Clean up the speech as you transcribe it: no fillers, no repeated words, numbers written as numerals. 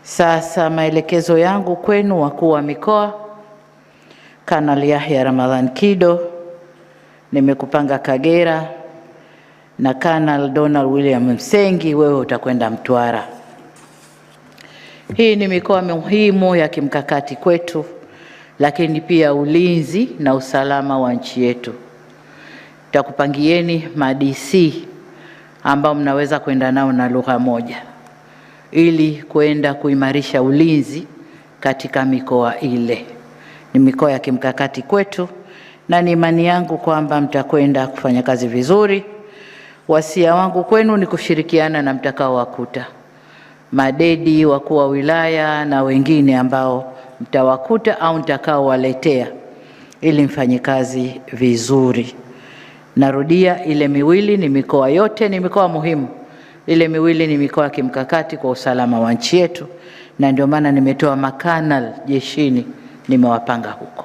Sasa maelekezo yangu kwenu wakuu wa mikoa, Kanali Yahya Ramadhan Kido nimekupanga Kagera, na Kanali Donald William Msengi wewe utakwenda Mtwara. Hii ni mikoa muhimu ya kimkakati kwetu, lakini pia ulinzi na usalama wa nchi yetu. Tutakupangieni ma-DC ambao mnaweza kwenda nao na lugha moja ili kwenda kuimarisha ulinzi katika mikoa ile. Ni mikoa ya kimkakati kwetu na ni imani yangu kwamba mtakwenda kufanya kazi vizuri. Wasia wangu kwenu ni kushirikiana na mtakao wakuta madedi, wakuu wa wilaya na wengine ambao mtawakuta au mtakao waletea, ili mfanye kazi vizuri. Narudia, ile miwili ni mikoa yote, ni mikoa muhimu. Ile miwili ni mikoa ya kimkakati kwa usalama wa nchi yetu, na ndio maana nimetoa makanali jeshini, nimewapanga huko.